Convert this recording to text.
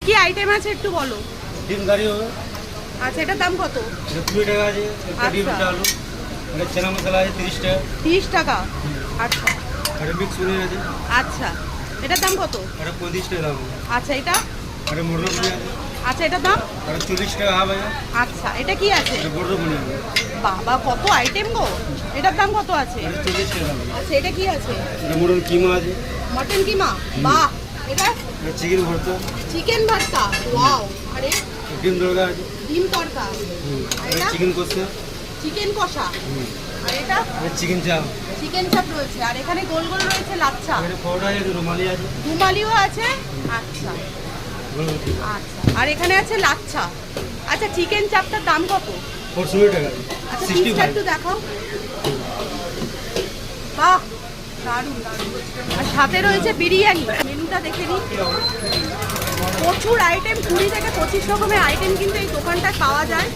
কি আইটেম আছে একটু বলো। ডিম কারি হবে। আচ্ছা, এটার দাম কত? এটা 20 টাকা আছে। একটা ডিম আচ্ছা। আলু। এটা চানা মশলা আছে 30 টাকা। 30 টাকা। আচ্ছা এটা মিক্স পনির আছে। আচ্ছা, এটার দাম কত? এটা 35 টাকা দাম। আচ্ছা, এটা? এটা মটর পনির আছে। আচ্ছা, এটার দাম? এটা 40 টাকা হাফ আছে। আচ্ছা, এটা কি আছে? এটা মটর পনির আছে। বাবা, কত আইটেম গো। এটার দাম কত আছে? এটা 40 টাকা দাম। আচ্ছা, এটা কি আছে? এটা মটন কিমা আছে। মটন কিমা। বাহ। এটা? এটা চিকেন ভর্তা। চিকেন ভর্তা। ওয়াও। আরে ডিম তড়কা আছে। ডিম তড়কা। আর এটা? চিকেন কষা। চিকেন কষা। আর এটা? এটা চিকেন চাপ। চিকেন চাপ রয়েছে। আর এখানে গোল গোল রয়েছে লাচ্ছা। এটা পরোটা আছে, রুমালি আছে। রুমালিও আছে। আচ্ছা আচ্ছা, আর এখানে আছে লাচ্ছা। আচ্ছা, চিকেন চাপটার দাম কত? 400 টাকা। আচ্ছা, পিসটা একটু দেখাও। বাহ, দারুণ দারুণ। আর সাথে রয়েছে বিরিয়ানি। মেনুটা দেখে নিই। প্রচুর আইটেম, 20 থেকে 25 রকমের আইটেম কিন্তু এই দোকানটায় পাওয়া যায়।